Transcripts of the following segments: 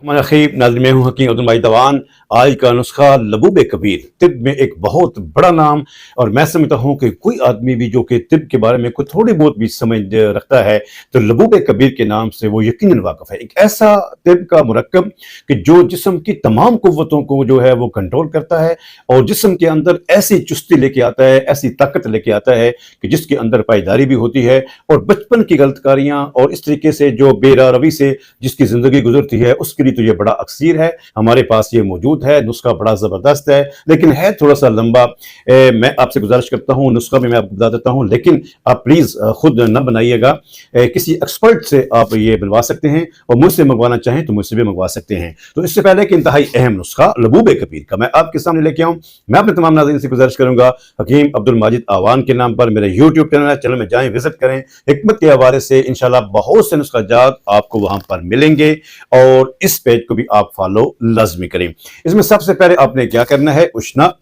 हमारा खीब नाज़रीन, मैं हूँ हकीम अब्दुल माजिद अवान। आज का नुस्खा लबूब कबीर, तिब में एक बहुत बड़ा नाम। और मैं समझता हूँ कि कोई आदमी भी जो कि तिब के बारे में कोई थोड़ी बहुत भी समझ रखता है तो लबूब कबीर के नाम से वो यकीनन वाकिफ है। एक ऐसा तिब का मुरक्कब कि जो जिस्म की तमाम कुव्वतों को जो है वो कंट्रोल करता है और जिस्म के अंदर ऐसी चुस्ती लेके आता है, ऐसी ताकत लेके आता है कि जिसके अंदर पायदारी भी होती है और बचपन की गलतकारियाँ और इस तरीके से जो बेरारवी से जिसकी ज़िंदगी गुजरती है उसके लिए तो ये बड़ा अक्सीर है। हमारे पास ये मौजूद है। नुस्खा बड़ा ज़बरदस्त है लेकिन है थोड़ा सा लंबा। मैं आपसे गुजारिश करता हूँ, नुस्खा भी मैं आपको बता देता हूँ लेकिन आप प्लीज़ खुद न बनाइएगा। किसी एक्सपर्ट से आप ये बनवा सकते हैं और मुझसे मंगवाना चाहें तो मुझसे भी मंगवा सकते हैं। तो इससे पहले कि इंतहाई अहम नुस्खा लबूब कबीर का मैं आपके सामने लेके आऊँ, मैं अपने तमाम नाज़रीन से गुजारिश करूँगा हकीम अब्दुल माजिद अवान के नाम पर मेरे यूट्यूब चैनल है, चैनल में जाएँ, विजिट करें। हिकमत के हवाले से इंशाल्लाह बहुत से नुस्खा जात आपको वहाँ पर मिलेंगे और इस पेज को भी आप फॉलो लाजमी करें। इसमें सबसे पहले आपने क्या करना है, उष्णा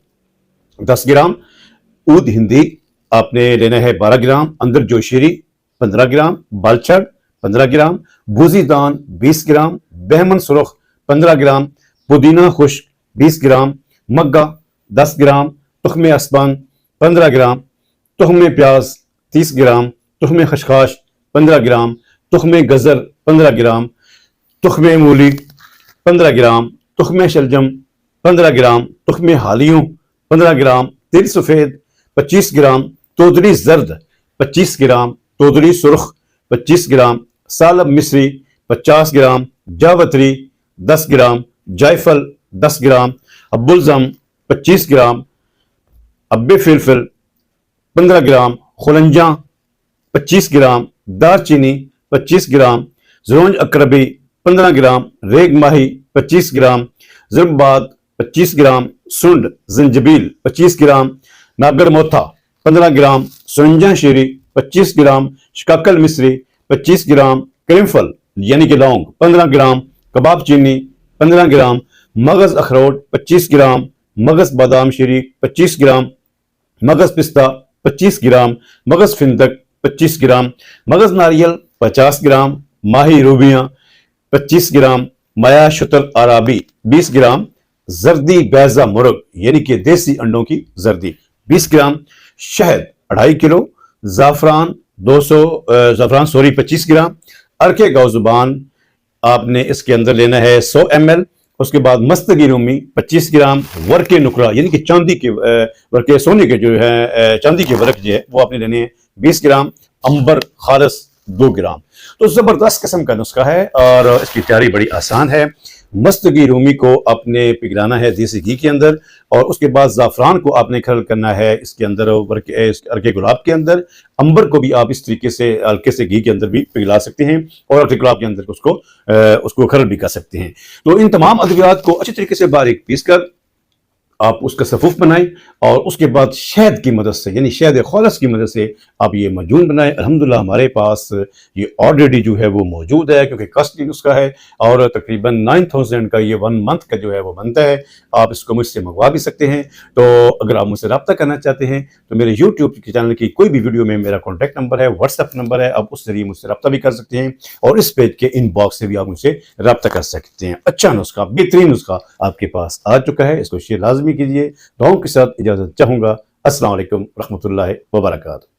10 ग्राम, ऊद हिंदी आपने लेना है 12 ग्राम, अंदर जोशीरी 15 ग्राम, बालचड़ 15 ग्राम, भूजी दान 20 ग्राम, बहमन सुरख 15 ग्राम, पुदीना खुश्क 20 ग्राम, मग्गा 10 ग्राम, तुख्मे अस्बान 15 ग्राम, तुख्मे प्याज 30 ग्राम, तुख्मे खशखाश 15 ग्राम, तुख्मे गज़र 15 ग्राम, तुख्मे मूली 15 ग्राम, तुख्मे शलजम 15 ग्राम, तुख्मे हालियों 15 ग्राम, तिल सफ़ेद 25 ग्राम, तोदरी जर्द 25 ग्राम, तोदरी सुर्ख 25 ग्राम, सालब मिस्री 50 ग्राम, जावत्री 10 ग्राम, जायफल 10 ग्राम, अब्बुलज़म 25 ग्राम, अब्बे फिलफिल 15 ग्राम, खुलंजा 25 ग्राम, दारचीनी 25 ग्राम, ज़रोंज अकरबी 15 ग्राम, रेग माही 25 ग्राम, ज़रबाद 25 ग्राम, सुंड जंजबील 25 ग्राम, नागर मोथा 15 ग्राम, सुरंजा शीरी 25 ग्राम, शिकाकल मिस्री 25 ग्राम, करीमफल यानी कि लौंग 15 ग्राम, कबाब चीनी 15 ग्राम, मगज़ अखरोट 25 ग्राम, मगज़ बादाम शीरी 25 ग्राम, मगज़ पिस्ता 25 ग्राम, मगज़ फिंदक 25 ग्राम, मगज़ नारियल 50 ग्राम, माही रूबियाँ 25 ग्राम, माया शुतर आराबी 20 ग्राम, जर्दी बैजा मुर्ग यानी कि देसी अंडों की जर्दी 20 ग्राम, शहद 2.5 किलो, ज़ाफ़रान 25 ग्राम, अरके गाज़ुबान आपने इसके अंदर लेना है 100 ml। उसके बाद मस्तगी रूमी 25 ग्राम, वर्के नुकरा यानी कि चांदी के वर्के सोने के जो है चांदी के वर्क जो है वो आपने लेने हैं 20 ग्राम, अंबर खालस 2 ग्राम। तो ज़बरदस्त किस्म का नुस्खा है और इसकी तैयारी बड़ी आसान है। मस्तगी रूमी को आपने पिघलाना है देसी घी के अंदर और उसके बाद ज़ाफ़रान को आपने खरल करना है इसके अंदर अर्के गुलाब के अंदर। अंबर को भी आप इस तरीके से हल्के से घी के अंदर भी पिघला सकते हैं और अर्के गुलाब के अंदर उसको खरल भी कर सकते हैं। तो इन तमाम अद्वियात को अच्छी तरीके से बारीक पीस कर आप उसका सफ़ूफ बनाएं और उसके बाद शहद की मदद से यानी शहद खालिस की मदद से आप ये मजून बनाएं। अल्हम्दुलिल्लाह हमारे पास ये ऑलरेडी जो है वो मौजूद है क्योंकि कॉस्टली नुस्खा है और तकरीबन 9000 का ये 1 मंथ का जो है वो बनता है। आप इसको मुझसे मंगवा भी सकते हैं। तो अगर आप मुझसे रब्ता करना चाहते हैं तो मेरे यूट्यूब के चैनल की कोई भी वीडियो में मेरा कॉन्टैक्ट नंबर है, व्हाट्सएप नंबर है, आप उस जरिए मुझसे रब्ता भी कर सकते हैं और इस पेज के इनबॉक्स से भी आप मुझसे रब्ता कर सकते हैं। अच्छा नुस्खा, बेहतरीन नुस्खा आपके पास आ चुका है, इसको शेयर लाजमी कीजिए। दुआओं के साथ इजाज़त चाहूँगा। अस्सलाम वालेकुम रहमतुल्लाहि व बरकातहू।